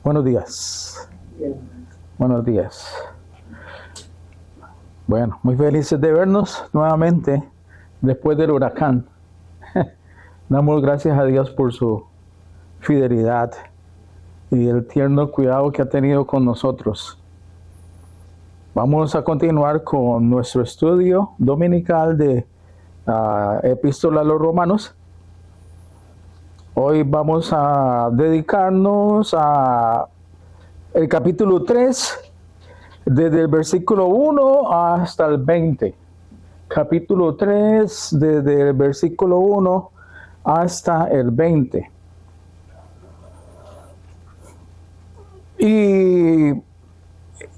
Buenos días. Buenos días. Bueno, muy felices de vernos nuevamente después del huracán. Damos gracias a Dios por su fidelidad y el tierno cuidado que ha tenido con nosotros. Vamos a continuar con nuestro estudio dominical de Epístola a los Romanos. Hoy vamos a dedicarnos a el capítulo 3, desde el versículo 1 hasta el 20. Capítulo 3, desde el versículo 1 hasta el 20. Y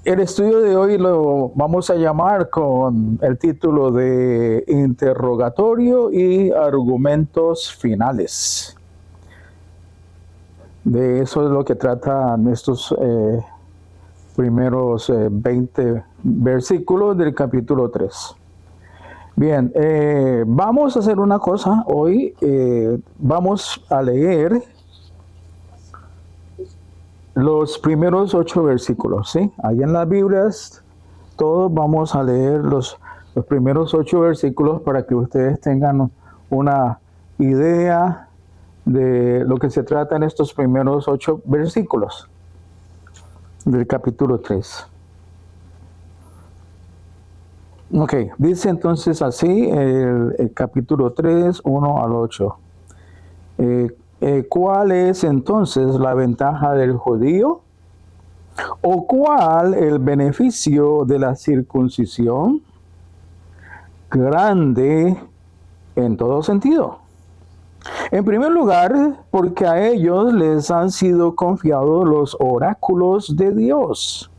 el estudio de hoy lo vamos a llamar con el título de Interrogatorio y Argumentos Finales. De eso es lo que tratan estos primeros 20 versículos del capítulo 3. Bien, vamos a hacer una cosa hoy. Vamos a leer los primeros 8 versículos, ¿sí? Ahí en las Biblias, todos vamos a leer los primeros 8 versículos para que ustedes tengan una idea de lo que se trata en estos primeros 8 versículos del capítulo 3. Ok, dice entonces así el capítulo 3, 1 al 8. ¿Cuál es entonces la ventaja del judío? ¿O cuál el beneficio de la circuncisión? Grande en todo sentido. En primer lugar, porque a ellos les han sido confiados los oráculos de Dios.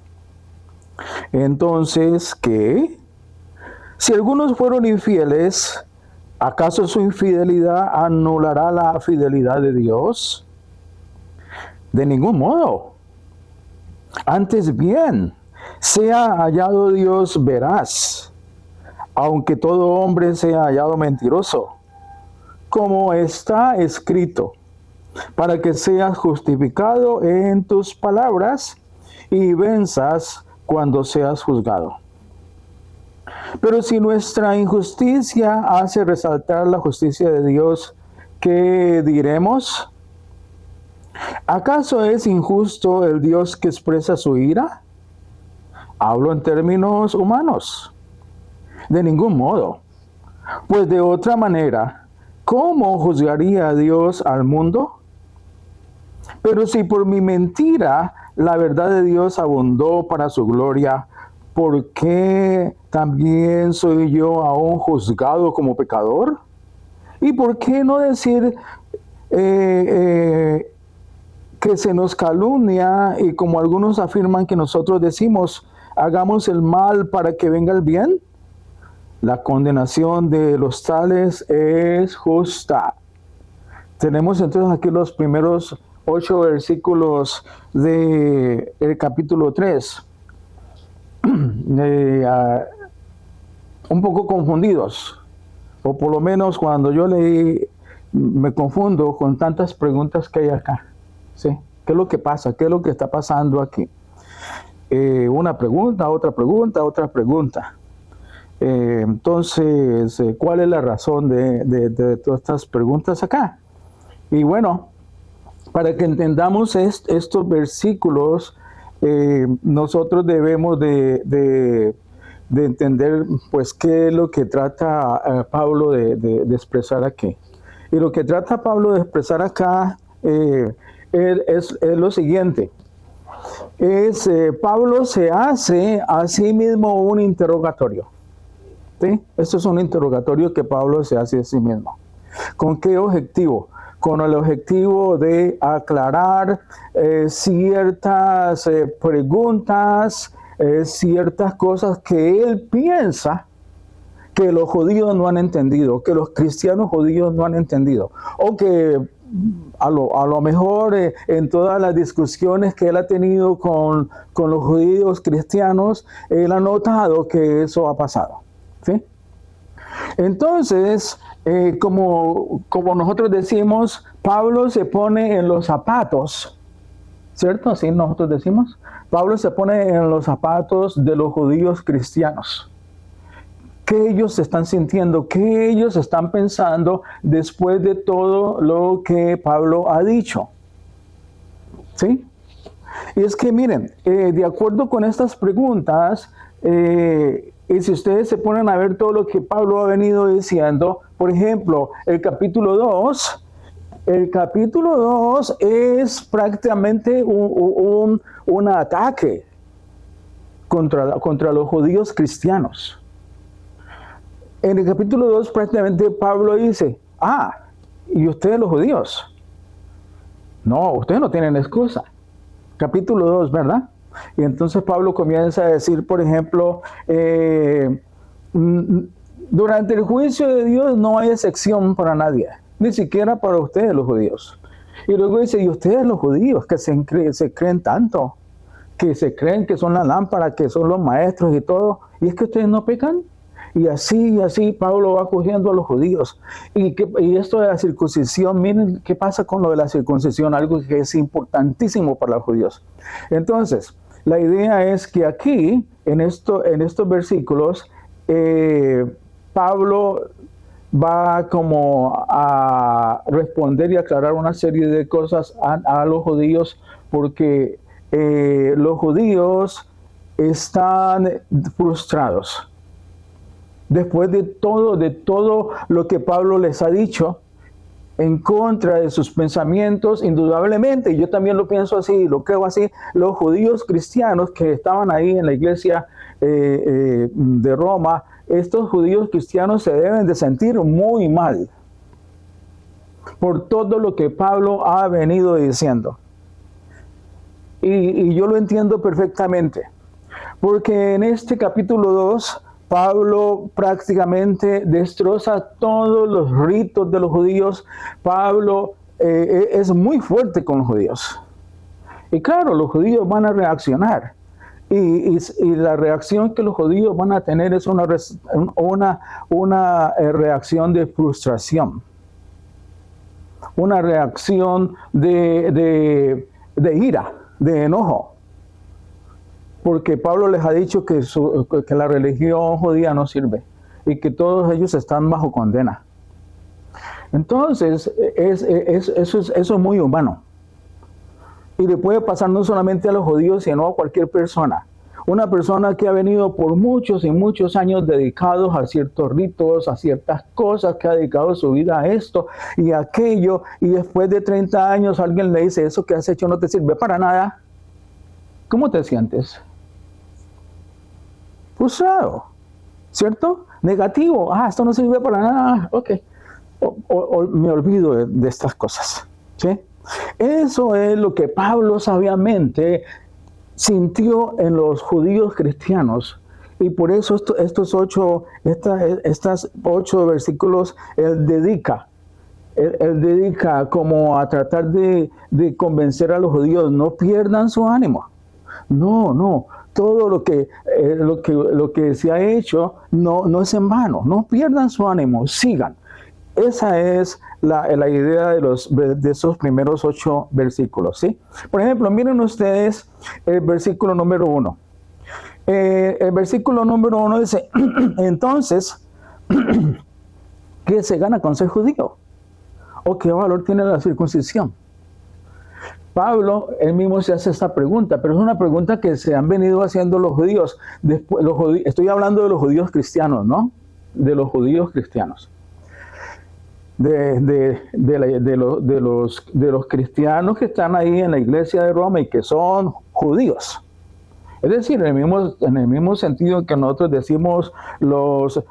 Entonces, ¿qué? Si algunos fueron infieles, ¿acaso su infidelidad anulará la fidelidad de Dios? De ningún modo. Antes bien, sea hallado Dios veraz, aunque todo hombre sea hallado mentiroso, como está escrito, para que seas justificado en tus palabras y venzas cuando seas juzgado. Pero si nuestra injusticia hace resaltar la justicia de Dios, ¿qué diremos? ¿Acaso es injusto el Dios que expresa su ira? Hablo en términos humanos. De ningún modo. Pues de otra manera, ¿cómo juzgaría Dios al mundo? Pero si por mi mentira la verdad de Dios abundó para su gloria, ¿por qué también soy yo aún juzgado como pecador? ¿Y por qué no decir que se nos calumnia y como algunos afirman que nosotros decimos, hagamos el mal para que venga el bien? La condenación de los tales es justa. Tenemos entonces aquí los primeros 8 versículos del capítulo 3. Un poco confundidos, o por lo menos cuando yo leí me confundo con tantas preguntas que hay acá, ¿sí? ¿Qué es lo que pasa? ¿Qué es lo que está pasando aquí? Una pregunta, otra pregunta, otra pregunta. Entonces, ¿cuál es la razón de todas estas preguntas acá? Y bueno, para que entendamos estos versículos, nosotros debemos de entender pues qué es lo que trata Pablo de expresar aquí. Y lo que trata Pablo de expresar acá es lo siguiente. Pablo se hace a sí mismo un interrogatorio. ¿Sí? Esto es un interrogatorio que Pablo se hace a sí mismo. ¿Con qué objetivo? Con el objetivo de aclarar ciertas preguntas, ciertas cosas que él piensa que los judíos no han entendido, que los cristianos judíos no han entendido, o que a lo mejor en todas las discusiones que él ha tenido con los judíos cristianos, él ha notado que eso ha pasado. ¿Sí? Entonces, como nosotros decimos, Pablo se pone en los zapatos, ¿cierto? Así nosotros decimos. Pablo se pone en los zapatos de los judíos cristianos. ¿Qué ellos están sintiendo? ¿Qué ellos están pensando después de todo lo que Pablo ha dicho? ¿Sí? Y es que miren, de acuerdo con estas preguntas, y si ustedes se ponen a ver todo lo que Pablo ha venido diciendo, por ejemplo, el capítulo 2 es prácticamente un ataque contra los judíos cristianos. En el capítulo 2 prácticamente Pablo dice, ¿y ustedes los judíos? No, ustedes no tienen excusa. Capítulo 2, ¿verdad? Y entonces Pablo comienza a decir, por ejemplo, durante el juicio de Dios no hay excepción para nadie, ni siquiera para ustedes los judíos. Y luego dice, y ustedes los judíos que se creen tanto, que se creen que son la lámpara, que son los maestros y todo, y es que ustedes no pecan. Y así Pablo va cogiendo a los judíos. Y esto de la circuncisión, miren qué pasa con lo de la circuncisión, algo que es importantísimo para los judíos. Entonces, la idea es que aquí, en estos versículos, Pablo va como a responder y aclarar una serie de cosas a los judíos, porque los judíos están frustrados. Después de todo lo que Pablo les ha dicho en contra de sus pensamientos, indudablemente, yo también lo pienso así, lo creo así, los judíos cristianos que estaban ahí en la iglesia de Roma, estos judíos cristianos se deben de sentir muy mal por todo lo que Pablo ha venido diciendo. Y yo lo entiendo perfectamente, porque en este capítulo 2, Pablo prácticamente destroza todos los ritos de los judíos. Pablo es muy fuerte con los judíos. Y claro, los judíos van a reaccionar. Y la reacción que los judíos van a tener es una reacción de frustración. Una reacción de ira, de enojo. Porque Pablo les ha dicho que la religión judía no sirve y que todos ellos están bajo condena. Entonces, eso es muy humano. Y le puede pasar no solamente a los judíos, sino a cualquier persona. Una persona que ha venido por muchos y muchos años dedicados a ciertos ritos, a ciertas cosas, que ha dedicado su vida a esto y a aquello, y después de 30 años alguien le dice, eso que has hecho no te sirve para nada. ¿Cómo te sientes? Frustrado, ¿cierto? Negativo, esto no sirve para nada, ok. O me olvido de estas cosas, ¿sí? Eso es lo que Pablo sabiamente sintió en los judíos cristianos. Y por eso estos 8 versículos él dedica como a tratar de convencer a los judíos, no pierdan su ánimo. No, todo lo que se ha hecho no es en vano. No pierdan su ánimo, sigan. Esa es la idea de esos primeros 8 versículos, ¿sí? Por ejemplo, miren ustedes el versículo número 1. El versículo número 1 dice, entonces, ¿qué se gana con ser judío? ¿O qué valor tiene la circuncisión? Pablo, él mismo se hace esta pregunta, pero es una pregunta que se han venido haciendo los judíos. Estoy hablando de los judíos cristianos, ¿no? De los judíos cristianos. De los cristianos que están ahí en la iglesia de Roma y que son judíos. Es decir, en el mismo sentido que nosotros decimos los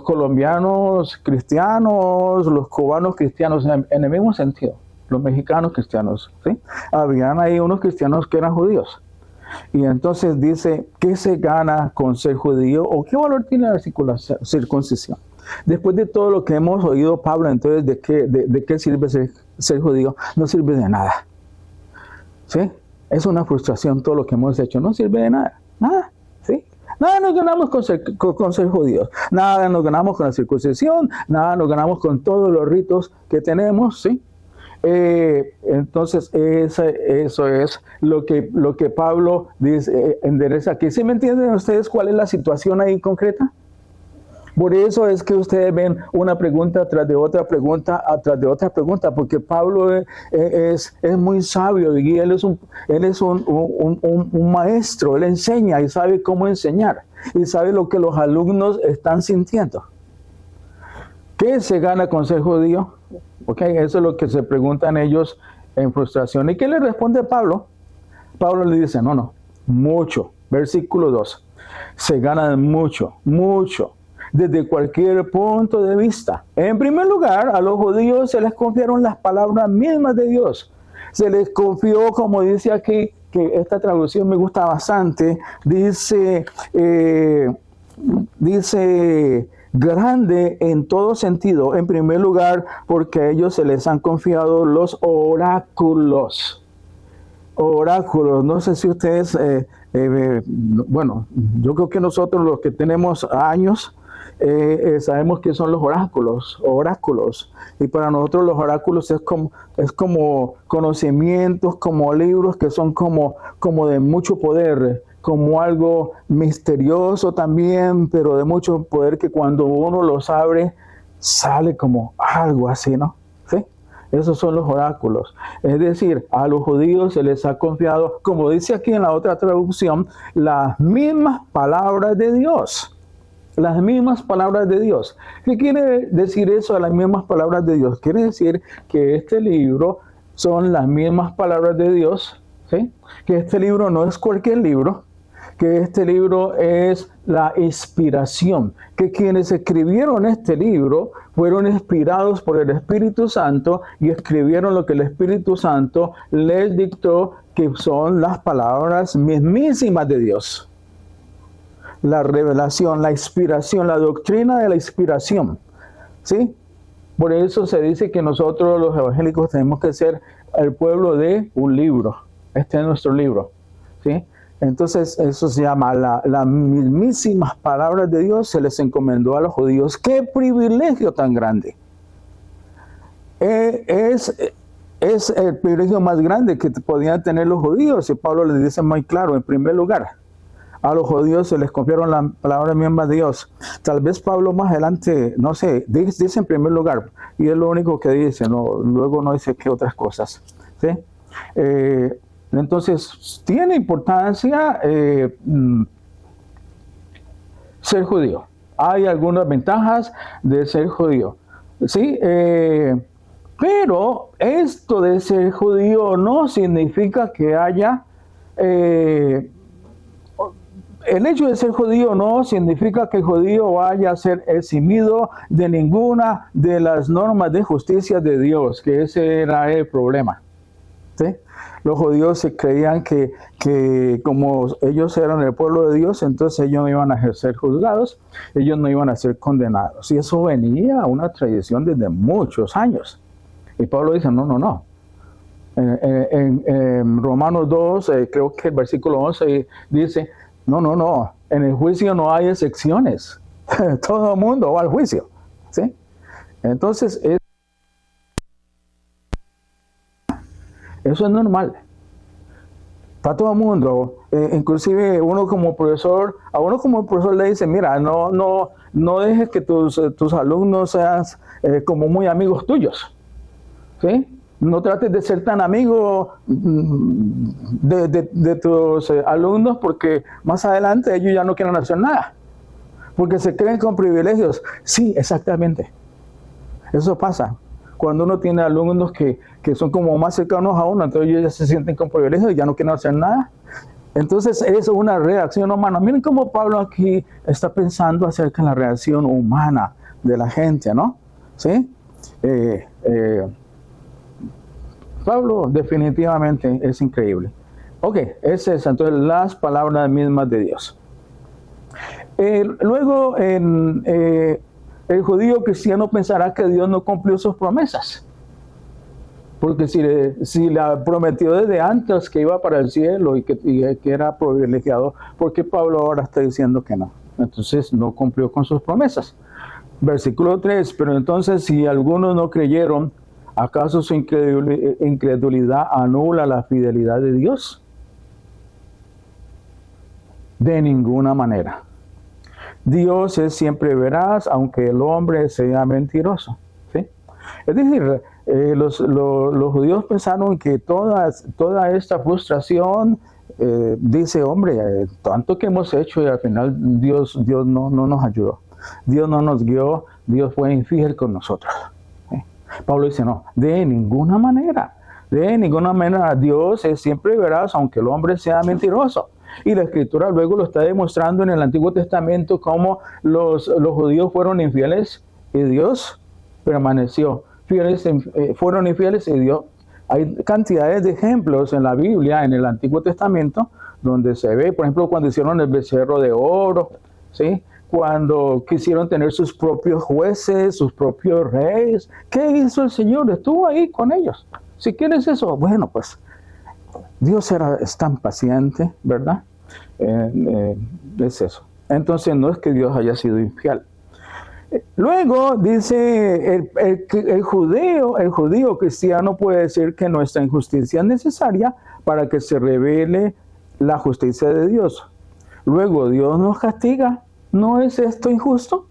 colombianos cristianos, los cubanos cristianos, en el mismo sentido. Los mexicanos cristianos, ¿sí? Habían ahí unos cristianos que eran judíos. Y entonces dice, ¿qué se gana con ser judío? ¿O qué valor tiene la circuncisión? Después de todo lo que hemos oído, Pablo, entonces, ¿de qué sirve ser judío? No sirve de nada. ¿Sí? Es una frustración todo lo que hemos hecho. No sirve de nada. Nada. ¿Sí? Nada nos ganamos con ser judíos. Nada nos ganamos con la circuncisión. Nada nos ganamos con todos los ritos que tenemos. ¿Sí? Entonces, eso es lo que Pablo dice, endereza aquí. ¿Sí me entienden ustedes cuál es la situación ahí concreta? Por eso es que ustedes ven una pregunta tras de otra pregunta, tras de otra pregunta, porque Pablo es muy sabio y él es un maestro, él enseña y sabe cómo enseñar y sabe lo que los alumnos están sintiendo. ¿Qué se gana con ser judío? Okay, eso es lo que se preguntan ellos en frustración. ¿Y qué le responde Pablo? Pablo le dice, no, mucho. Versículo 2. Se gana mucho, mucho, desde cualquier punto de vista. En primer lugar, a los judíos se les confiaron las palabras mismas de Dios. Se les confió, como dice aquí, que esta traducción me gusta bastante, dice grande en todo sentido. En primer lugar, porque a ellos se les han confiado los oráculos. Oráculos, no sé si ustedes, bueno, yo creo que nosotros los que tenemos años, sabemos que son los oráculos. Y para nosotros los oráculos es como conocimientos, como libros que son como de mucho poder, como algo misterioso también, pero de mucho poder que cuando uno los abre, sale como algo así, ¿no? ¿Sí? Esos son los oráculos. Es decir, a los judíos se les ha confiado, como dice aquí en la otra traducción, las mismas palabras de Dios. Las mismas palabras de Dios. ¿Qué quiere decir eso, las mismas palabras de Dios? Quiere decir que este libro son las mismas palabras de Dios, ¿sí? Que este libro no es cualquier libro, que este libro es la inspiración, que quienes escribieron este libro fueron inspirados por el Espíritu Santo y escribieron lo que el Espíritu Santo les dictó, que son las palabras mismísimas de Dios. La revelación, la inspiración, la doctrina de la inspiración, ¿sí? Por eso se dice que nosotros los evangélicos tenemos que ser el pueblo de un libro. Este es nuestro libro, ¿sí? Entonces eso se llama las mismísimas palabras de Dios se les encomendó a los judíos. ¡Qué privilegio tan grande! Es el privilegio más grande que podían tener los judíos, y Pablo les dice muy claro, en primer lugar, a los judíos se les confiaron la palabra misma de Dios. Tal vez Pablo más adelante, no sé, dice en primer lugar, y es lo único que dice, no, luego no dice qué otras cosas, ¿sí? Entonces, tiene importancia ser judío. Hay algunas ventajas de ser judío, ¿sí? Pero esto de ser judío no significa que haya... el hecho de ser judío no significa que el judío vaya a ser eximido de ninguna de las normas de justicia de Dios, que ese era el problema, ¿sí? Los judíos se creían que como ellos eran el pueblo de Dios, entonces ellos no iban a ser juzgados, ellos no iban a ser condenados. Y eso venía a una tradición desde muchos años. Y Pablo dice, no. En Romanos 2, creo que el versículo 11 dice, no, en el juicio no hay excepciones. Todo el mundo va al juicio, ¿sí? Entonces, eso es normal. Para todo el mundo, inclusive a uno como profesor le dice, mira, no dejes que tus alumnos sean como muy amigos tuyos, ¿sí? No trates de ser tan amigo de tus alumnos, porque más adelante ellos ya no quieren hacer nada, porque se creen con privilegios. Sí, exactamente. Eso pasa. Cuando uno tiene alumnos que son como más cercanos a uno, entonces ellos ya se sienten con privilegios y ya no quieren hacer nada. Entonces eso es una reacción humana. Miren cómo Pablo aquí está pensando acerca de la reacción humana de la gente, ¿no? ¿Sí? Pablo definitivamente es increíble. Ok, ese es entonces las palabras mismas de Dios. Luego, el judío cristiano pensará que Dios no cumplió sus promesas. Porque si le prometió desde antes que iba para el cielo y que era privilegiado, ¿por qué Pablo ahora está diciendo que no? Entonces no cumplió con sus promesas. Versículo 3, pero entonces si algunos no creyeron, ¿Acaso su incredulidad anula la fidelidad de Dios? De ninguna manera. Dios es siempre veraz, aunque el hombre sea mentiroso. ¿Sí? Es decir, los judíos pensaron que toda esta frustración, dice, hombre, tanto que hemos hecho y al final Dios no nos ayudó. Dios no nos guió, Dios fue infiel con nosotros. Pablo dice, no, de ninguna manera. De ninguna manera. Dios es siempre veraz, aunque el hombre sea mentiroso. Y la Escritura luego lo está demostrando en el Antiguo Testamento cómo los judíos fueron infieles y Dios permaneció. Fueron infieles y Dios. Hay cantidades de ejemplos en la Biblia, en el Antiguo Testamento, donde se ve, por ejemplo, cuando hicieron el becerro de oro, ¿sí? Cuando quisieron tener sus propios jueces, sus propios reyes. ¿Qué hizo el Señor? Estuvo ahí con ellos. Si quieres eso, bueno, pues Dios es tan paciente, ¿verdad? Es eso. Entonces no es que Dios haya sido infiel. Luego dice, el judío cristiano puede decir que nuestra injusticia es necesaria para que se revele la justicia de Dios. Luego Dios nos castiga. ¿No es esto injusto?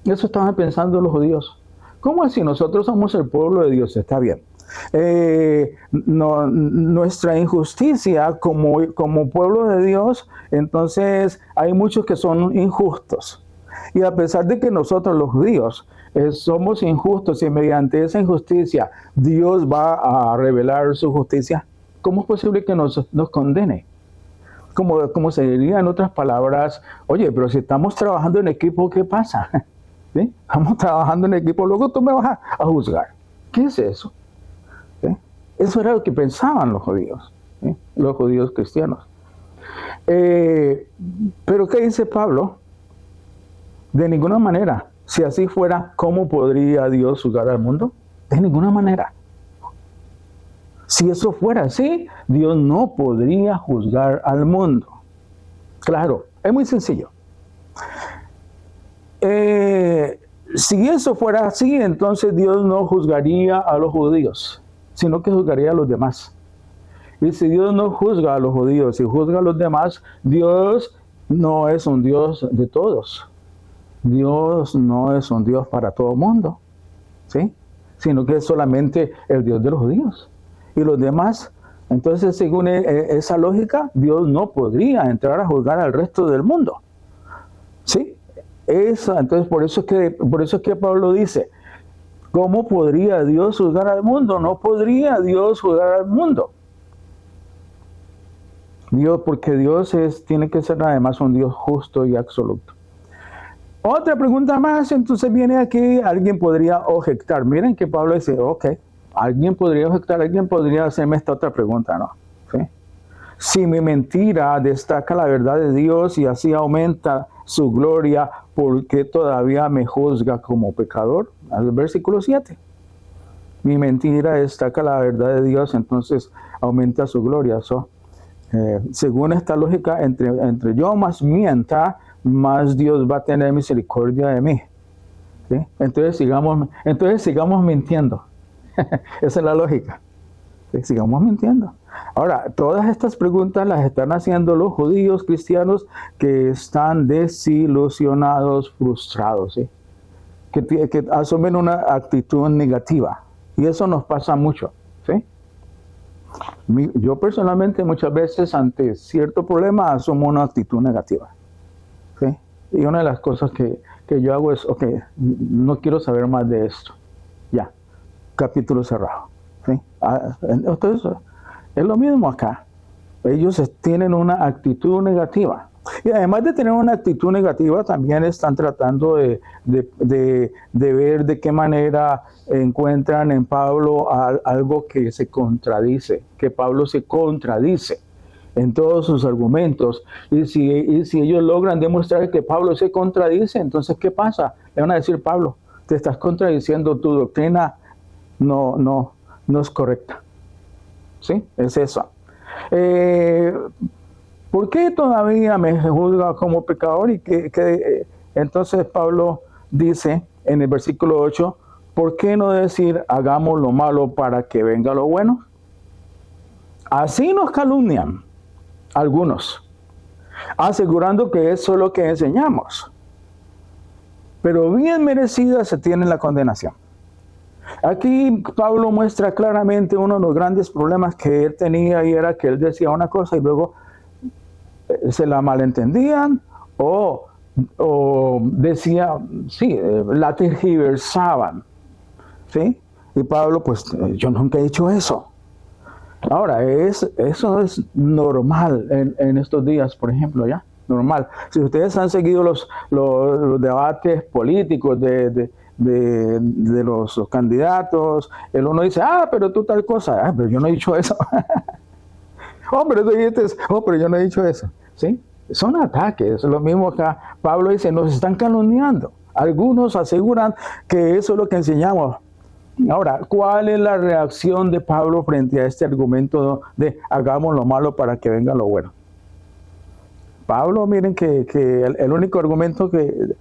Eso estaban pensando los judíos. ¿Cómo así? Nosotros somos el pueblo de Dios, está bien. Nuestra injusticia como pueblo de Dios, entonces hay muchos que son injustos. Y a pesar de que nosotros los judíos somos injustos y mediante esa injusticia Dios va a revelar su justicia, ¿cómo es posible que nos condene? Como se diría en otras palabras, oye, pero si estamos trabajando en equipo, ¿qué pasa? ¿Sí? Estamos trabajando en equipo, luego tú me vas a juzgar. ¿Qué es eso? ¿Sí? Eso era lo que pensaban los judíos, ¿sí? Los judíos cristianos. Pero ¿qué dice Pablo? De ninguna manera. Si así fuera, ¿cómo podría Dios juzgar al mundo? De ninguna manera. Si eso fuera así, Dios no podría juzgar al mundo. Claro, es muy sencillo. Si eso fuera así, entonces Dios no juzgaría a los judíos, sino que juzgaría a los demás. Y si Dios no juzga a los judíos y juzga a los demás, Dios no es un Dios de todos. Dios no es un Dios para todo el mundo, ¿sí? Sino que es solamente el Dios de los judíos. Y los demás, entonces según esa lógica, Dios no podría entrar a juzgar al resto del mundo. ¿Sí? Entonces por eso es que Pablo dice, ¿cómo podría Dios juzgar al mundo? No podría Dios juzgar al mundo. Porque Dios tiene que ser además un Dios justo y absoluto. Otra pregunta más, entonces viene aquí, alguien podría objetar. Miren que Pablo dice, ok. Alguien podría objetar, alguien podría hacerme esta otra pregunta, ¿no? ¿Sí? Si mi mentira destaca la verdad de Dios y así aumenta su gloria, ¿por qué todavía me juzga como pecador? Al versículo 7. Mi mentira destaca la verdad de Dios, entonces aumenta su gloria. Según esta lógica, entre yo más mienta, más Dios va a tener misericordia de mí. ¿Sí? Entonces sigamos mintiendo. Esa es la lógica. Sigamos mintiendo. Ahora, todas estas preguntas las están haciendo los judíos cristianos que están desilusionados, frustrados, ¿sí? que asumen una actitud negativa. Y eso nos pasa mucho. ¿Sí? Yo personalmente muchas veces ante cierto problema asumo una actitud negativa. ¿Sí? Y una de las cosas que yo hago es, ok, no quiero saber más de esto. Ya. Capítulo cerrado. ¿Sí? Entonces, es lo mismo acá. Ellos tienen una actitud negativa. Y además de tener una actitud negativa, también están tratando de ver de qué manera encuentran en Pablo algo que se contradice, que Pablo se contradice en todos sus argumentos. Y si ellos logran demostrar que Pablo se contradice, entonces ¿qué pasa? Le van a decir, Pablo, te estás contradiciendo, tu doctrina no es correcta. ¿Sí? Es eso. ¿Por qué todavía me juzga como pecador? Y entonces Pablo dice en el versículo 8, ¿por qué no decir hagamos lo malo para que venga lo bueno? Así nos calumnian algunos, asegurando que eso es lo que enseñamos. Pero bien merecida se tiene la condenación. Aquí Pablo muestra claramente uno de los grandes problemas que él tenía, y era que él decía una cosa y luego se la malentendían o decía, sí, la tergiversaban, ¿sí? Y Pablo, pues, yo nunca he dicho eso. Ahora, eso es normal en estos días, por ejemplo, ¿ya? Normal. Si ustedes han seguido los debates políticos de los candidatos, el uno dice, pero tú tal cosa, pero yo no he dicho eso. Pero yo no he dicho eso. ¿Sí? Son ataques. Lo mismo acá. Pablo dice, nos están calumniando. Algunos aseguran que eso es lo que enseñamos. Ahora, ¿cuál es la reacción de Pablo frente a este argumento de hagamos lo malo para que venga lo bueno? Pablo, miren que el único argumento que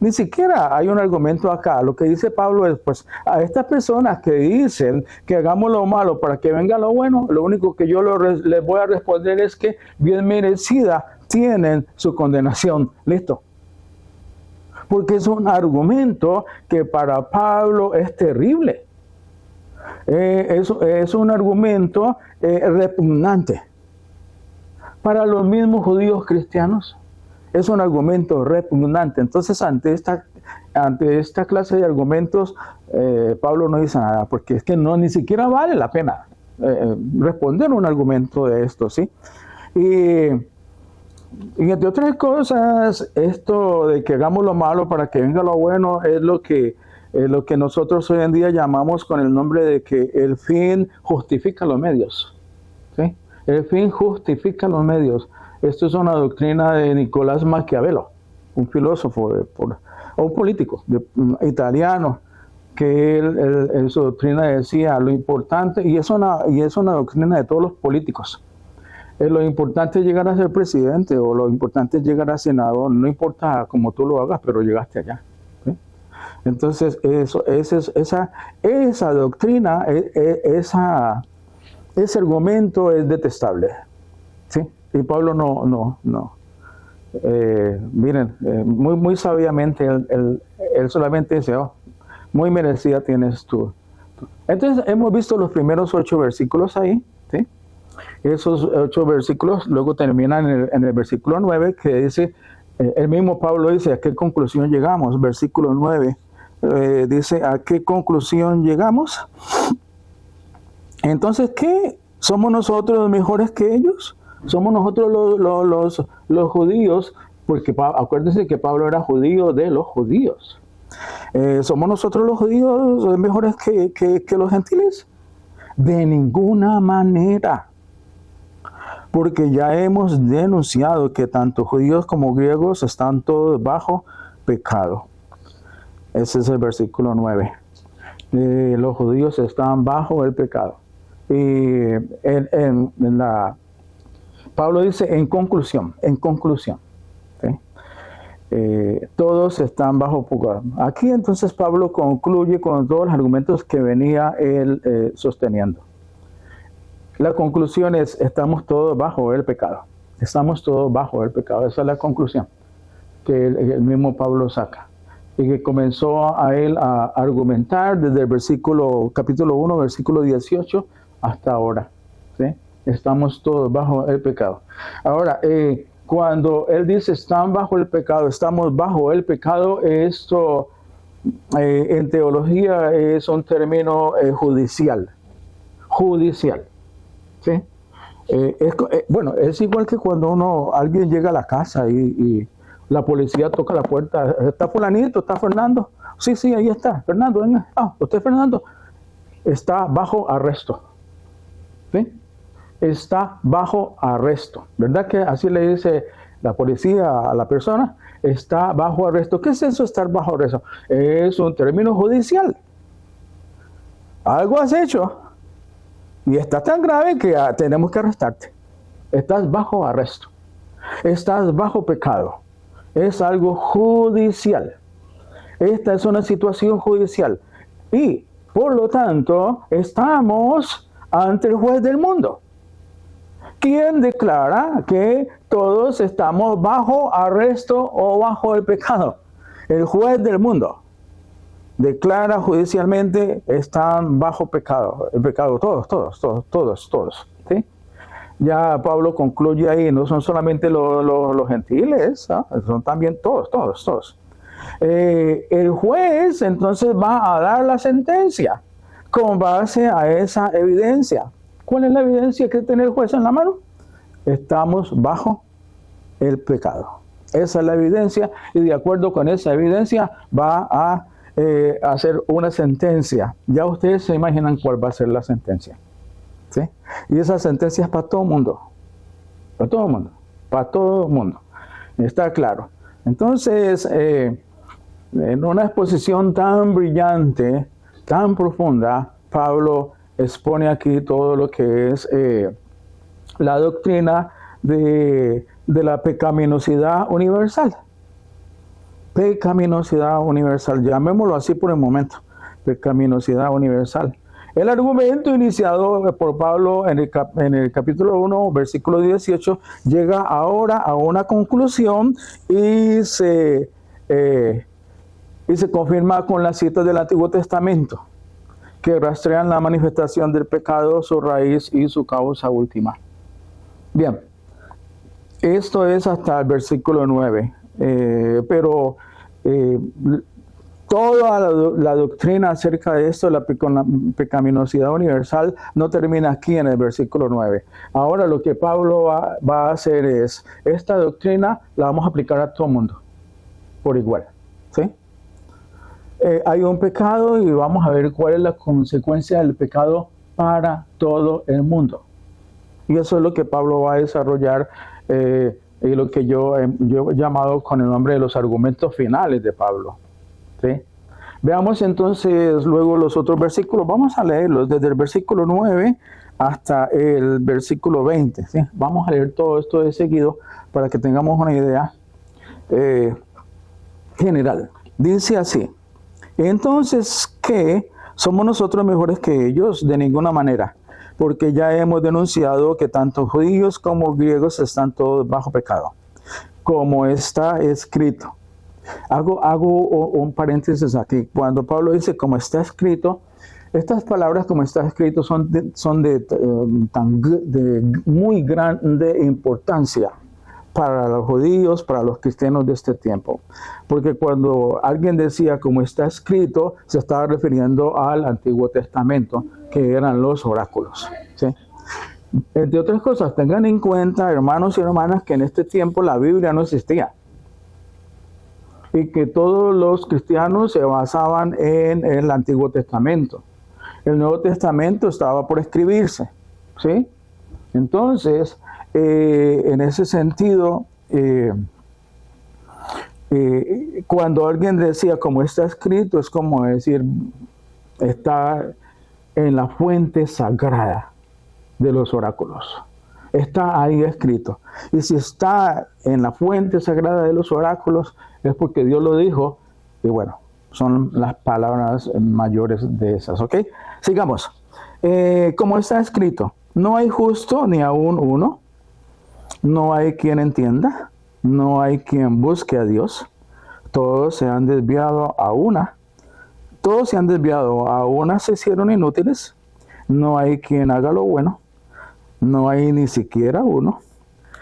ni siquiera hay un argumento acá. Lo que dice Pablo es, pues, a estas personas que dicen que hagamos lo malo para que venga lo bueno, lo único que yo les voy a responder es que bien merecida tienen su condenación. Listo. Porque es un argumento que para Pablo es terrible. Es un argumento repugnante. Para los mismos judíos cristianos es un argumento repugnante. Entonces, ante esta clase de argumentos, Pablo no dice nada, porque es que ni siquiera vale la pena responder un argumento de esto, ¿sí? Y entre otras cosas, esto de que hagamos lo malo para que venga lo bueno es lo que nosotros hoy en día llamamos con el nombre de que el fin justifica los medios, ¿sí? El fin justifica los medios. Esto es una doctrina de Nicolás Maquiavelo, un filósofo o un político italiano, que él su doctrina decía lo importante, y es una doctrina de todos los políticos. Lo importante es llegar a ser presidente, o lo importante es llegar a senador, no importa cómo tú lo hagas, pero llegaste allá, ¿sí? Entonces, esa doctrina, ese argumento es detestable, ¿sí? Y Pablo no. Miren, muy sabiamente, él solamente dice, muy merecida tienes tú. Entonces, hemos visto los primeros 8 versículos ahí, ¿sí? Esos 8 versículos luego terminan en el versículo 9, que dice, el mismo Pablo dice, ¿a qué conclusión llegamos? Versículo 9 dice, ¿a qué conclusión llegamos? Entonces, ¿qué? ¿Somos nosotros mejores que ellos? ¿Somos nosotros los judíos? Porque acuérdense que Pablo era judío de los judíos. ¿Somos nosotros los judíos mejores que los gentiles? De ninguna manera. Porque ya hemos denunciado que tanto judíos como griegos están todos bajo pecado. Ese es el versículo 9. Los judíos están bajo el pecado. Y Pablo dice en conclusión, ¿sí? Todos están bajo pecado. Aquí entonces Pablo concluye con todos los argumentos que venía él sosteniendo. La conclusión es, estamos todos bajo el pecado. Estamos todos bajo el pecado. Esa es la conclusión que el mismo Pablo saca. Y que comenzó a él a argumentar desde el capítulo 1, versículo 18, hasta ahora, ¿sí? Estamos todos bajo el pecado. Ahora, cuando él dice están bajo el pecado, estamos bajo el pecado, esto en teología es un término judicial, ¿sí? Es igual que cuando alguien llega a la casa y la policía toca la puerta. ¿Está fulanito? ¿Está Fernando? Sí, ahí está. Fernando, venga. ¿Usted Fernando? Está bajo arresto. ¿Sí? Está bajo arresto. ¿Verdad que así le dice la policía a la persona? Está bajo arresto. ¿Qué es eso, estar bajo arresto? Es un término judicial. Algo has hecho y está tan grave que tenemos que arrestarte. Estás bajo arresto. Estás bajo pecado. Es algo judicial. Esta es una situación judicial. Y, por lo tanto, estamos ante el juez del mundo, quien declara que todos estamos bajo arresto o bajo el pecado. El juez del mundo declara judicialmente están bajo pecado. El pecado, todos. ¿Sí? Ya Pablo concluye ahí, no son solamente los gentiles, ¿no? Son también todos. El juez entonces va a dar la sentencia con base a esa evidencia. ¿Cuál es la evidencia que tiene el juez en la mano? Estamos bajo el pecado. Esa es la evidencia, y de acuerdo con esa evidencia va a hacer una sentencia. Ya ustedes se imaginan cuál va a ser la sentencia, ¿sí? Y esa sentencia es para todo el mundo. Para todo el mundo. Está claro. Entonces, en una exposición tan brillante, tan profunda, Pablo expone aquí todo lo que es la doctrina de la pecaminosidad universal. Pecaminosidad universal, llamémoslo así por el momento, pecaminosidad universal. El argumento iniciado por Pablo en el capítulo 1, versículo 18, llega ahora a una conclusión y se confirma con las citas del Antiguo Testamento, que rastrean la manifestación del pecado, su raíz y su causa última. Bien, esto es hasta el versículo 9, pero toda la doctrina acerca de esto, la pecaminosidad universal, no termina aquí en el versículo 9. Ahora lo que Pablo va a hacer es, esta doctrina la vamos a aplicar a todo el mundo, por igual, ¿sí? Hay un pecado y vamos a ver cuál es la consecuencia del pecado para todo el mundo. Y eso es lo que Pablo va a desarrollar y lo que yo he llamado con el nombre de los argumentos finales de Pablo, ¿sí? Veamos entonces luego los otros versículos. Vamos a leerlos desde el versículo 9 hasta el versículo 20, ¿sí? Vamos a leer todo esto de seguido para que tengamos una idea general. Dice así: entonces, ¿qué? ¿Somos nosotros mejores que ellos? De ninguna manera, porque ya hemos denunciado que tanto judíos como griegos están todos bajo pecado, como está escrito. Hago un paréntesis aquí. Cuando Pablo dice como está escrito, estas palabras como está escrito son de muy grande importancia para los judíos, para los cristianos de este tiempo. Porque cuando alguien decía como está escrito, se estaba refiriendo al Antiguo Testamento, que eran los oráculos, ¿sí? Entre otras cosas, tengan en cuenta, hermanos y hermanas, que en este tiempo la Biblia no existía. Y que todos los cristianos se basaban en el Antiguo Testamento. El Nuevo Testamento estaba por escribirse, ¿sí? Entonces, en ese sentido, cuando alguien decía como está escrito, es como decir, está en la fuente sagrada de los oráculos. Está ahí escrito. Y si está en la fuente sagrada de los oráculos, es porque Dios lo dijo. Y bueno, son las palabras mayores de esas, ¿ok? Sigamos. Como está escrito, no hay justo ni aún uno. No hay quien entienda. No hay quien busque a Dios. Todos se han desviado a una. Todos se han desviado a una, se hicieron inútiles. No hay quien haga lo bueno. No hay ni siquiera uno.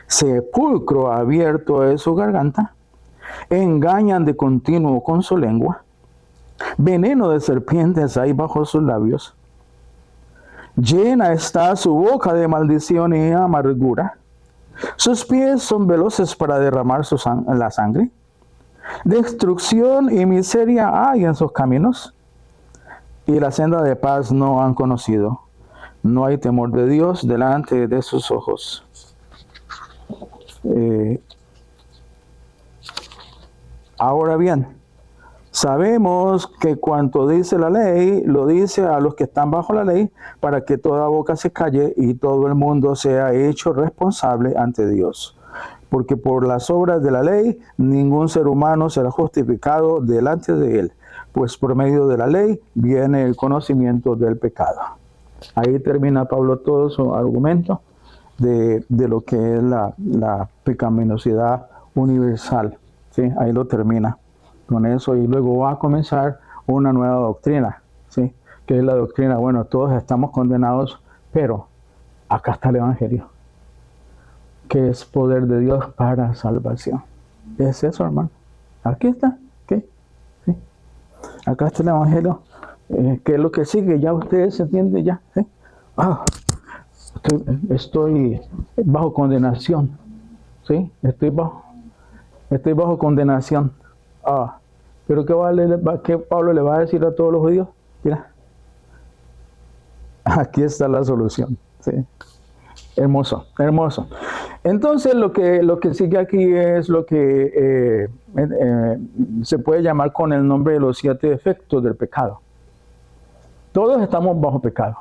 Sepulcro abierto es su garganta. Engañan de continuo con su lengua. Veneno de serpientes hay bajo sus labios. Llena está su boca de maldición y amargura. Sus pies son veloces para derramar la sangre. Destrucción y miseria hay en sus caminos. Y la senda de paz no han conocido. No hay temor de Dios delante de sus ojos. Ahora bien, sabemos que cuanto dice la ley, lo dice a los que están bajo la ley, para que toda boca se calle y todo el mundo sea hecho responsable ante Dios. porque por las obras de la ley ningún ser humano será justificado delante de él, pues por medio de la ley viene el conocimiento del pecado. Ahí termina Pablo todo su argumento de lo que es la pecaminosidad universal. ¿Sí? Ahí lo termina con eso y luego va a comenzar una nueva doctrina, ¿sí? Que es la doctrina, bueno, todos estamos condenados, pero acá está el Evangelio, que es poder de Dios para salvación. Es eso, hermano. Aquí está. ¿Qué? ¿Sí? Acá está el Evangelio. ¿Qué es lo que sigue? Ya ustedes entienden ya. ¿Sí? Estoy bajo condenación. ¿Sí? Estoy bajo condenación. Pero ¿qué Pablo le va a decir a todos los judíos? Mira. Aquí está la solución. ¿Sí? Hermoso, hermoso. Entonces lo que sigue aquí es lo que se puede llamar con el nombre de los 7 efectos del pecado. Todos estamos bajo pecado.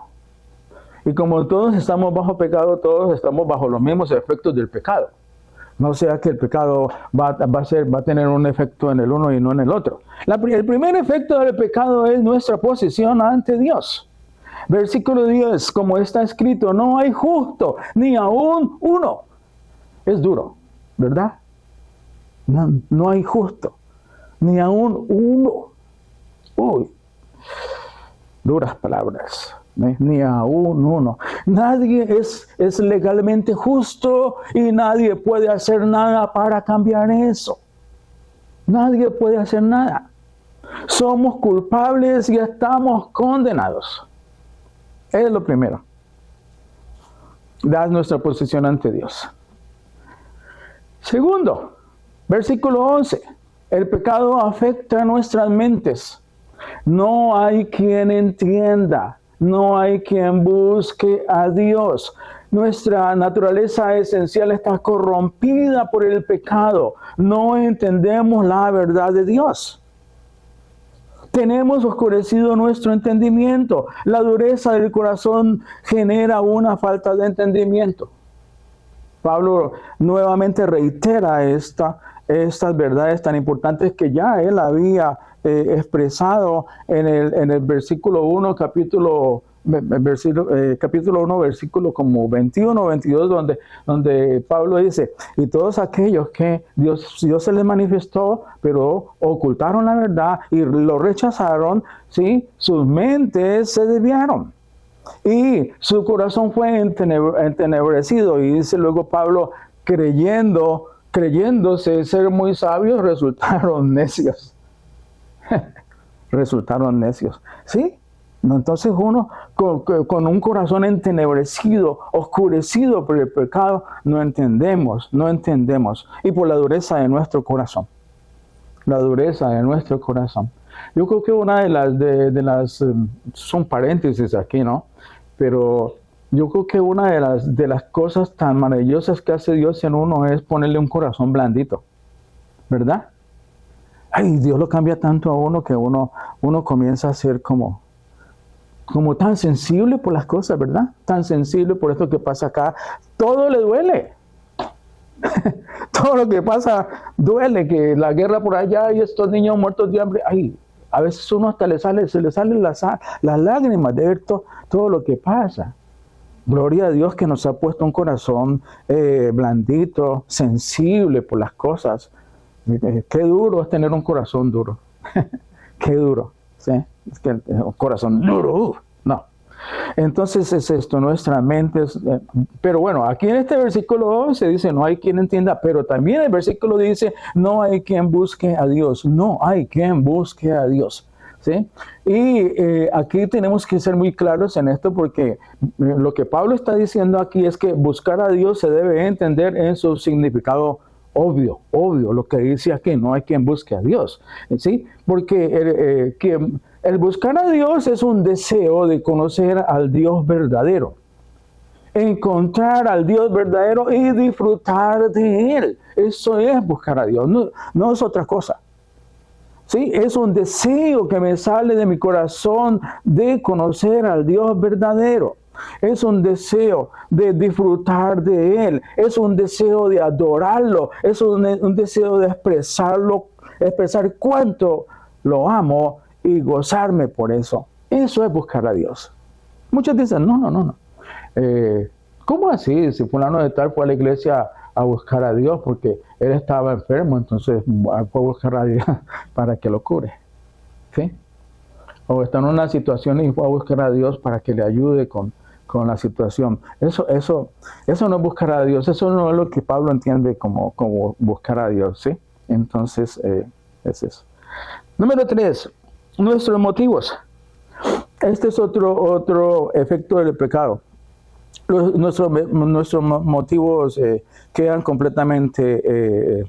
Y como todos estamos bajo pecado, todos estamos bajo los mismos efectos del pecado. No sea que el pecado va a tener un efecto en el uno y no en el otro. El primer efecto del pecado es nuestra posición ante Dios. Versículo 10, como está escrito, no hay justo, ni aún uno. Es duro, ¿verdad? No hay justo, ni aún uno. Uy, duras palabras. Ni aún uno. Nadie es legalmente justo y nadie puede hacer nada para cambiar eso. Nadie puede hacer nada. Somos culpables y estamos condenados. Es lo primero. Da nuestra posición ante Dios. Segundo, versículo 11. El pecado afecta nuestras mentes. No hay quien entienda. No hay quien busque a Dios. Nuestra naturaleza esencial está corrompida por el pecado. No entendemos la verdad de Dios. Tenemos oscurecido nuestro entendimiento. La dureza del corazón genera una falta de entendimiento. Pablo nuevamente reitera estas verdades tan importantes que ya él había expresado en el versículo 1, capítulo 1, versículo como 21, 22, donde Pablo dice, y todos aquellos que Dios se les manifestó, pero ocultaron la verdad y lo rechazaron, ¿sí? Sus mentes se desviaron y su corazón fue entenebrecido. Y dice luego Pablo, creyéndose ser muy sabios, resultaron necios. Resultaron necios. ¿Sí? Entonces uno con un corazón entenebrecido, oscurecido por el pecado, no entendemos. Y por la dureza de nuestro corazón. La dureza de nuestro corazón. Yo creo que una de las son paréntesis aquí, ¿no? Pero yo creo que una de las cosas tan maravillosas que hace Dios en uno es ponerle un corazón blandito. ¿Verdad? Ay, Dios lo cambia tanto a uno que uno comienza a ser como tan sensible por las cosas, ¿verdad? Tan sensible por esto que pasa acá. Todo le duele. Todo lo que pasa duele, que la guerra por allá y estos niños muertos de hambre. Ay, a veces uno hasta se le salen las lágrimas de ver todo lo que pasa. Gloria a Dios que nos ha puesto un corazón blandito, sensible por las cosas. Qué duro es tener un corazón duro. Qué duro. ¿Sí? Es que un corazón duro. No. Entonces es esto, nuestra mente es... pero bueno, aquí en este versículo se dice, no hay quien entienda, pero también el versículo dice, no hay quien busque a Dios. No hay quien busque a Dios. ¿Sí? Y aquí tenemos que ser muy claros en esto, porque lo que Pablo está diciendo aquí es que buscar a Dios se debe entender en su significado obvio, lo que dice aquí, no hay quien busque a Dios, ¿sí? Porque el buscar a Dios es un deseo de conocer al Dios verdadero, encontrar al Dios verdadero y disfrutar de Él. Eso es buscar a Dios, no es otra cosa. Sí, es un deseo que me sale de mi corazón de conocer al Dios verdadero. Es un deseo de disfrutar de Él. Es un deseo de adorarlo. Es un deseo de expresarlo, expresar cuánto lo amo y gozarme por eso. Eso es buscar a Dios. Muchos dicen, no. ¿Cómo así? Si fulano de tal fue a la iglesia a buscar a Dios porque él estaba enfermo, entonces fue a buscar a Dios para que lo cure. ¿Sí? O está en una situación y fue a buscar a Dios para que le ayude con la situación. Eso no es buscar a Dios. Eso no es lo que Pablo entiende como buscar a Dios. ¿Sí? Entonces, es eso. Número 3, nuestros motivos. Este es otro efecto del pecado. Nuestros motivos quedan completamente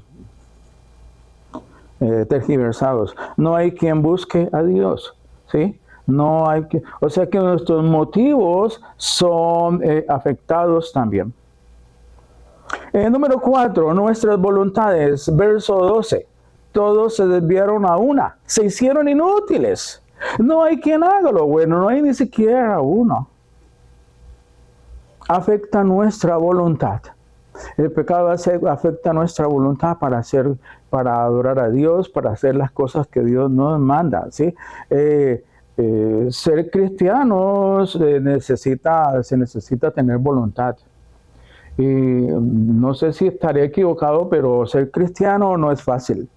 tergiversados. No hay quien busque a Dios, ¿sí? No hay que, o sea que nuestros motivos son afectados también. Número 4, nuestras voluntades, verso 12. Todos se desviaron a una, se hicieron inútiles. No hay quien haga lo bueno, no hay ni siquiera uno. Afecta nuestra voluntad. El pecado afecta nuestra voluntad para adorar a Dios, para hacer las cosas que Dios nos manda, ¿sí? Ser cristianos se necesita tener voluntad. Y no sé si estaré equivocado, pero ser cristiano no es fácil.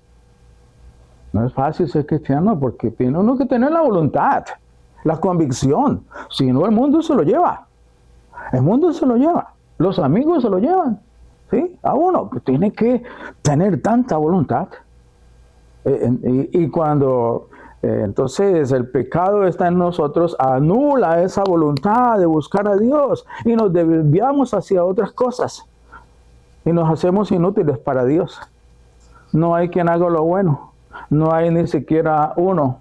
No es fácil ser cristiano porque tiene uno que tener la voluntad, la convicción. Si no, el mundo se lo lleva. El mundo se lo lleva. Los amigos se lo llevan. ¿Sí? A uno que tiene que tener tanta voluntad. Y cuando entonces el pecado está en nosotros, anula esa voluntad de buscar a Dios y nos desviamos hacia otras cosas. Y nos hacemos inútiles para Dios. No hay quien haga lo bueno. No hay ni siquiera uno.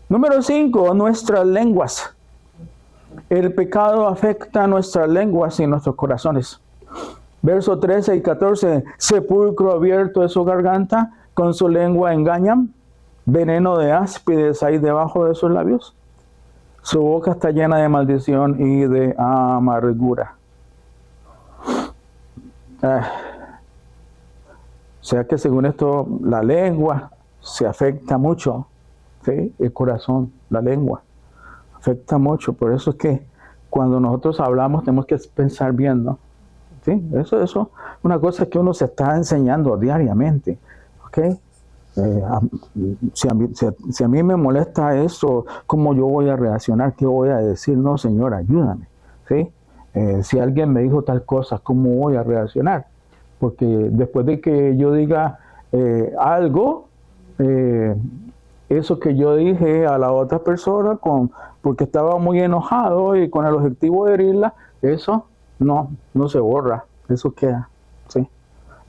Número 5, nuestras lenguas. El pecado afecta nuestras lenguas y nuestros corazones. Versos 13 y 14. Sepulcro abierto es su garganta, con su lengua engañan. Veneno de áspides hay debajo de sus labios. Su boca está llena de maldición y de amargura. O sea que según esto, la lengua se afecta mucho, ¿sí? El corazón, la lengua, afecta mucho. Por eso es que cuando nosotros hablamos tenemos que pensar bien, ¿no? ¿Sí? Eso es una cosa que uno se está enseñando diariamente, ¿ok? Si a mí me molesta eso, ¿cómo yo voy a reaccionar? ¿Qué voy a decir? No, Señor, ayúdame, ¿sí? Si alguien me dijo tal cosa, ¿cómo voy a reaccionar? Porque después de que yo diga algo, eso que yo dije a la otra persona porque estaba muy enojado y con el objetivo de herirla, eso no se borra, eso queda, ¿sí?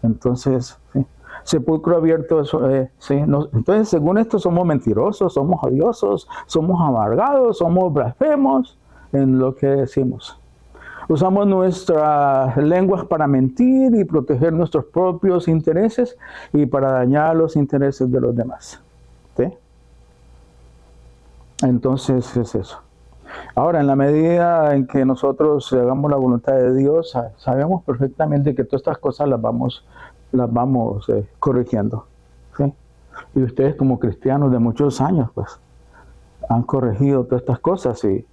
Entonces, ¿sí? Sepulcro abierto, eso, ¿sí? Entonces, según esto, somos mentirosos, somos odiosos, somos amargados, somos blasfemos en lo que decimos. Usamos nuestras lenguas para mentir y proteger nuestros propios intereses y para dañar los intereses de los demás. ¿Sí? Entonces es eso. Ahora, en la medida en que nosotros hagamos la voluntad de Dios, sabemos perfectamente que todas estas cosas las vamos corrigiendo. ¿Sí? Y ustedes como cristianos de muchos años, pues, han corregido todas estas cosas y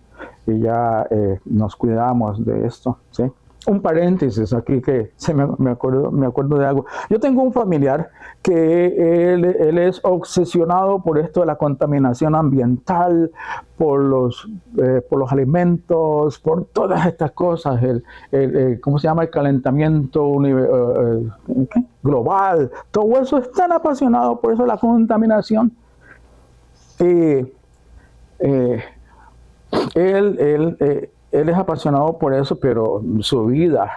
ya nos cuidamos de esto, ¿sí? Un paréntesis aquí que me acuerdo de algo. Yo tengo un familiar que él es obsesionado por esto de la contaminación ambiental, por los alimentos, por todas estas cosas, ¿cómo se llama? El calentamiento global. Todo eso es tan apasionado por eso de la contaminación. Él es apasionado por eso, pero su vida,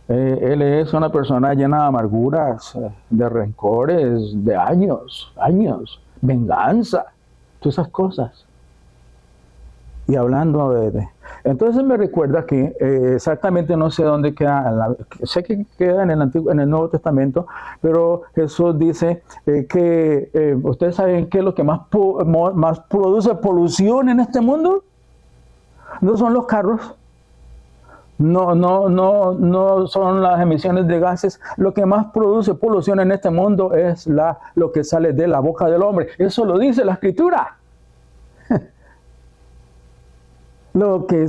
él es una persona llena de amarguras, de rencores, de años, venganza, todas esas cosas. Y hablando Entonces me recuerda que exactamente no sé dónde queda, sé que queda en el Nuevo Testamento, pero Jesús dice que ustedes saben qué es lo que más produce polución en este mundo. No son los carros, no son las emisiones de gases. Lo que más produce polución en este mundo es lo que sale de la boca del hombre. Eso lo dice la Escritura. Lo que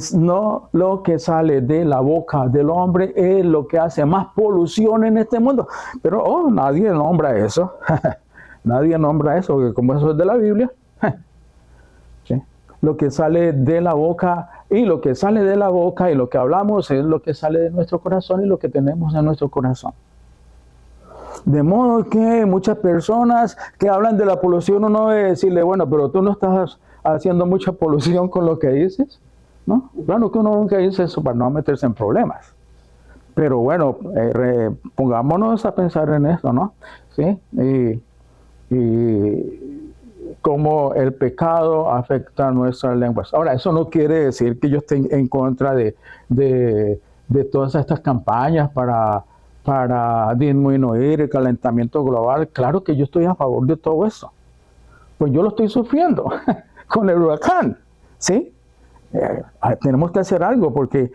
sale de la boca del hombre es lo que hace más polución en este mundo. Pero nadie nombra eso. Nadie nombra eso, porque como eso es de la Biblia. ¿Sí? Lo que sale de la boca, y lo que sale de la boca y lo que hablamos es lo que sale de nuestro corazón y lo que tenemos en nuestro corazón. De modo que muchas personas que hablan de la polución, uno debe decirle, bueno, pero tú no estás haciendo mucha polución con lo que dices, ¿no? Claro que uno nunca dice eso para no meterse en problemas. Pero bueno, pongámonos a pensar en esto, ¿no? ¿Sí? Y cómo el pecado afecta nuestras lenguas. Ahora, eso no quiere decir que yo esté en contra de todas estas campañas para disminuir el calentamiento global. Claro que yo estoy a favor de todo eso. Pues yo lo estoy sufriendo con el huracán, ¿sí? Tenemos que hacer algo porque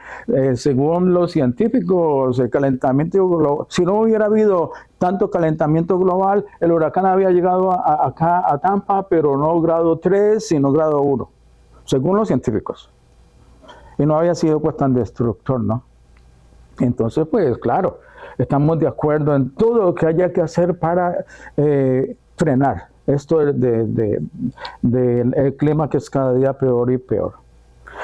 según los científicos, el calentamiento global, si no hubiera habido tanto calentamiento global, el huracán había llegado acá a Tampa, pero no grado 3, sino grado 1, según los científicos. Y no había sido pues tan destructor, ¿no? Entonces, pues claro, estamos de acuerdo en todo lo que haya que hacer para frenar esto del clima que es cada día peor y peor.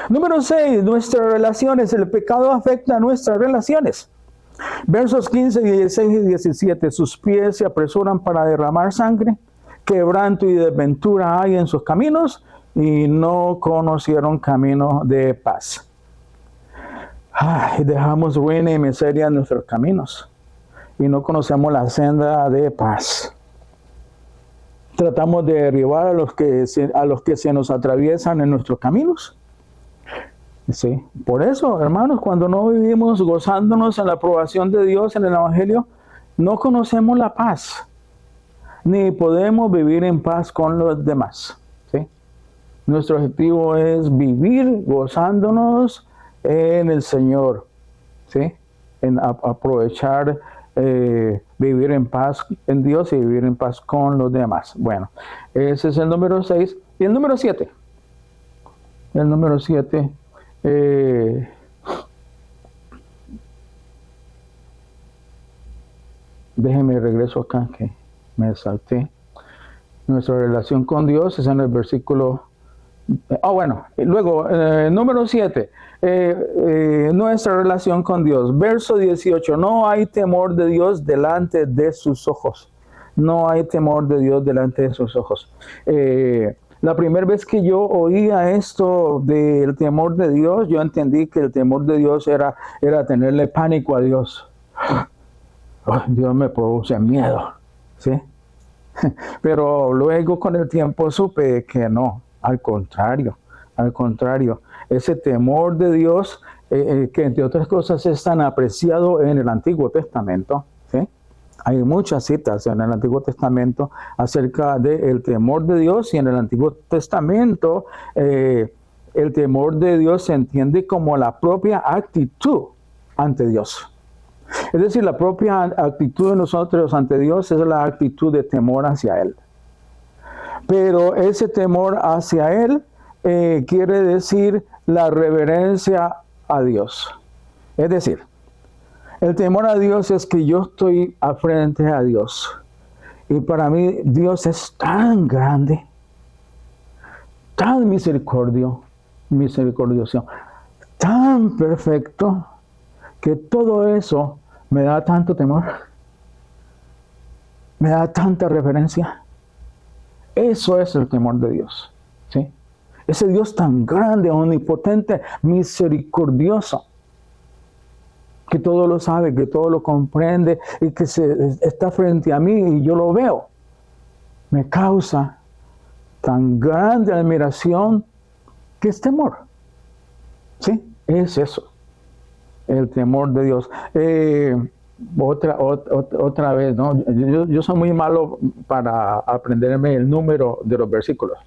Número 6, nuestras relaciones. El pecado afecta a nuestras relaciones. Versos 15, 16 y 17. Sus pies se apresuran para derramar sangre. Quebranto y desventura hay en sus caminos y no conocieron camino de paz. Dejamos ruina y miseria en nuestros caminos y no conocemos la senda de paz. Tratamos de derribar a los que se nos atraviesan en nuestros caminos. Sí. Por eso, hermanos, cuando no vivimos gozándonos en la aprobación de Dios en el Evangelio, no conocemos la paz, ni podemos vivir en paz con los demás. ¿Sí? Nuestro objetivo es vivir gozándonos en el Señor, ¿sí? En aprovechar, vivir en paz en Dios y vivir en paz con los demás. Bueno, ese es el número 6. Y el número 7. El número 7. Déjeme regreso acá que me salté. Nuestra relación con Dios es en el versículo. Luego, número 7. Nuestra relación con Dios. Verso 18. No hay temor de Dios delante de sus ojos. No hay temor de Dios delante de sus ojos. La primera vez que yo oía esto del temor de Dios, yo entendí que el temor de Dios era tenerle pánico a Dios. Dios me produce miedo, ¿sí? Pero luego con el tiempo supe que no, al contrario. Ese temor de Dios, que entre otras cosas es tan apreciado en el Antiguo Testamento, ¿sí? Hay muchas citas en el Antiguo Testamento acerca del temor de Dios, y en el Antiguo Testamento el temor de Dios se entiende como la propia actitud ante Dios. Es decir, la propia actitud de nosotros ante Dios es la actitud de temor hacia Él. Pero ese temor hacia Él quiere decir la reverencia a Dios. Es decir, el temor a Dios es que yo estoy frente a Dios. Y para mí Dios es tan grande, tan misericordioso, tan perfecto, que todo eso me da tanto temor, me da tanta reverencia. Eso es el temor de Dios, ¿sí? Ese Dios tan grande, omnipotente, misericordioso, que todo lo sabe, que todo lo comprende y que está frente a mí y yo lo veo, me causa tan grande admiración que es temor, ¿sí? es eso, el temor de Dios. Otra vez, ¿no? Yo soy muy malo para aprenderme el número de los versículos.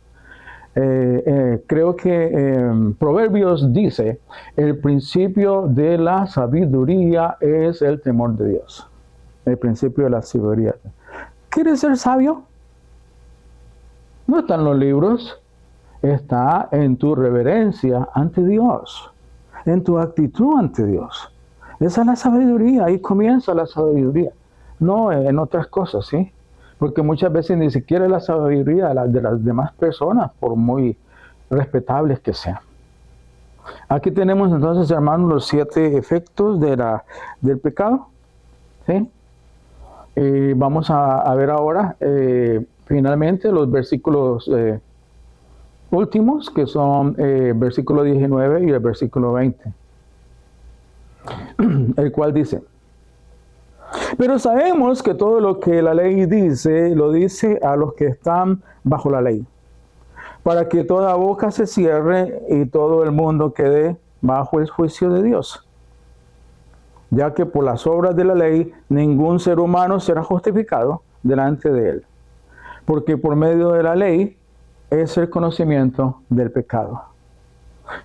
Creo que Proverbios dice, el principio de la sabiduría es el temor de Dios. El principio de la sabiduría. ¿Quieres ser sabio? No está en los libros, está en tu reverencia ante Dios, en tu actitud ante Dios. Esa es la sabiduría, ahí comienza la sabiduría, no en otras cosas, ¿sí? Porque muchas veces ni siquiera es la sabiduría de las demás personas, por muy respetables que sean. Aquí tenemos entonces, hermanos, los 7 efectos del pecado, ¿sí? Vamos a ver ahora, finalmente, los versículos últimos, que son versículo 19 y el versículo 20. El cual dice: pero sabemos que todo lo que la ley dice, lo dice a los que están bajo la ley, para que toda boca se cierre y todo el mundo quede bajo el juicio de Dios. Ya que por las obras de la ley ningún ser humano será justificado delante de él, porque por medio de la ley es el conocimiento del pecado.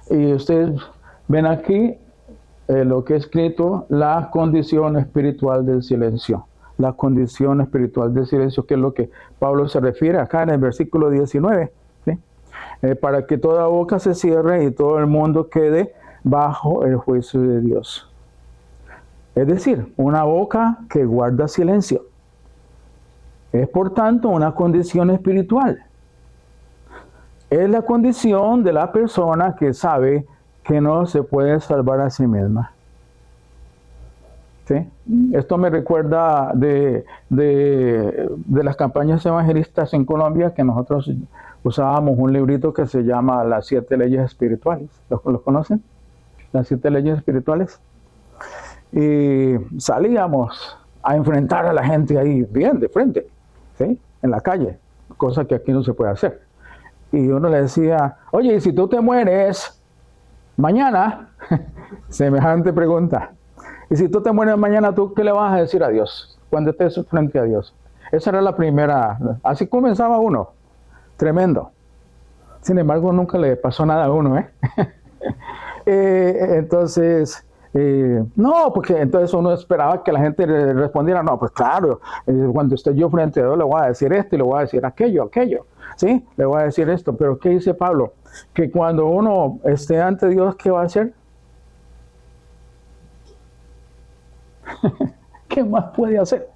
Y ustedes ven aquí lo que he escrito, la condición espiritual del silencio. La condición espiritual del silencio, que es lo que Pablo se refiere acá en el versículo 19. ¿Sí? Para que toda boca se cierre y todo el mundo quede bajo el juicio de Dios. Es decir, una boca que guarda silencio. Es por tanto una condición espiritual. Es la condición de la persona que sabe que no se puede salvar a sí misma. ¿Sí? Esto me recuerda de las campañas evangelistas en Colombia, que nosotros usábamos un librito que se llama Las 7 leyes espirituales. ¿Los conocen? Las 7 leyes espirituales. Y salíamos a enfrentar a la gente ahí bien de frente, ¿sí? En la calle, cosa que aquí no se puede hacer. Y uno le decía, oye, ¿y si tú te mueres mañana? Semejante pregunta. Y si tú te mueres mañana, ¿tú qué le vas a decir a Dios cuando estés frente a Dios? Esa era la primera. Así comenzaba uno. Tremendo. Sin embargo, nunca le pasó nada a uno, entonces, no, porque entonces uno esperaba que la gente le respondiera, no, pues claro, cuando esté yo frente a Dios le voy a decir esto y le voy a decir aquello. ¿Sí? Le voy a decir esto. Pero ¿qué dice Pablo? Que cuando uno esté ante Dios, ¿qué va a hacer? ¿Qué más puede hacer?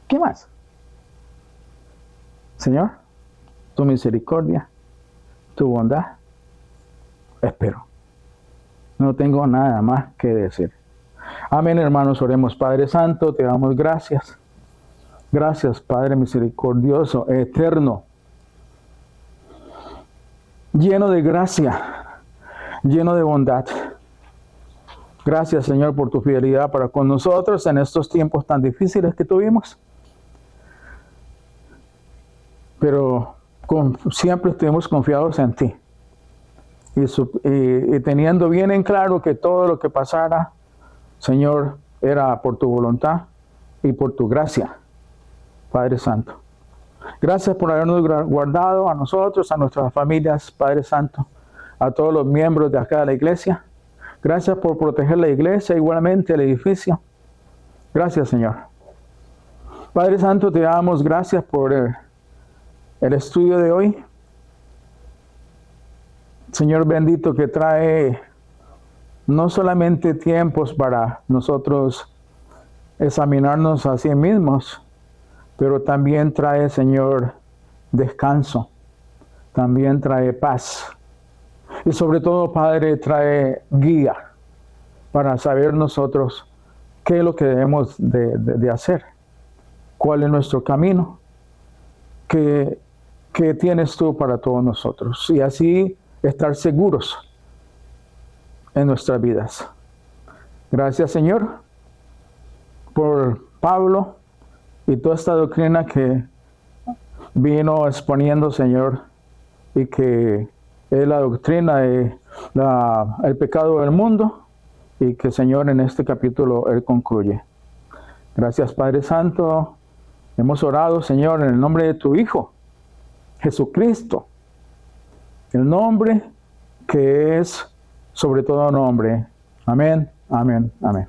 ¿Qué más? Señor, tu misericordia, tu bondad, espero. No tengo nada más que decir. Amén, hermanos, oremos. Padre Santo, te damos gracias. Gracias, Padre misericordioso, eterno, lleno de gracia, lleno de bondad. Gracias, Señor, por tu fidelidad para con nosotros en estos tiempos tan difíciles que tuvimos. Pero siempre estuvimos confiados en ti. Y teniendo bien en claro que todo lo que pasara, Señor, era por tu voluntad y por tu gracia, Padre Santo. Gracias por habernos guardado a nosotros, a nuestras familias, Padre Santo, a todos los miembros de acá de la iglesia. Gracias por proteger la iglesia, igualmente el edificio. Gracias, Señor. Padre Santo, te damos gracias por el estudio de hoy. Señor bendito, que trae no solamente tiempos para nosotros examinarnos a sí mismos, pero también trae, Señor, descanso, también trae paz. Y sobre todo, Padre, trae guía para saber nosotros qué es lo que debemos de hacer, cuál es nuestro camino, qué tienes tú para todos nosotros. Y así estar seguros en nuestras vidas. Gracias, Señor, por Pablo y toda esta doctrina que vino exponiendo, Señor, y que es la doctrina de el pecado del mundo, y que el Señor en este capítulo Él concluye. Gracias, Padre Santo. Hemos orado, Señor, en el nombre de tu Hijo, Jesucristo, el nombre que es sobre todo nombre. Amén, amén, amén.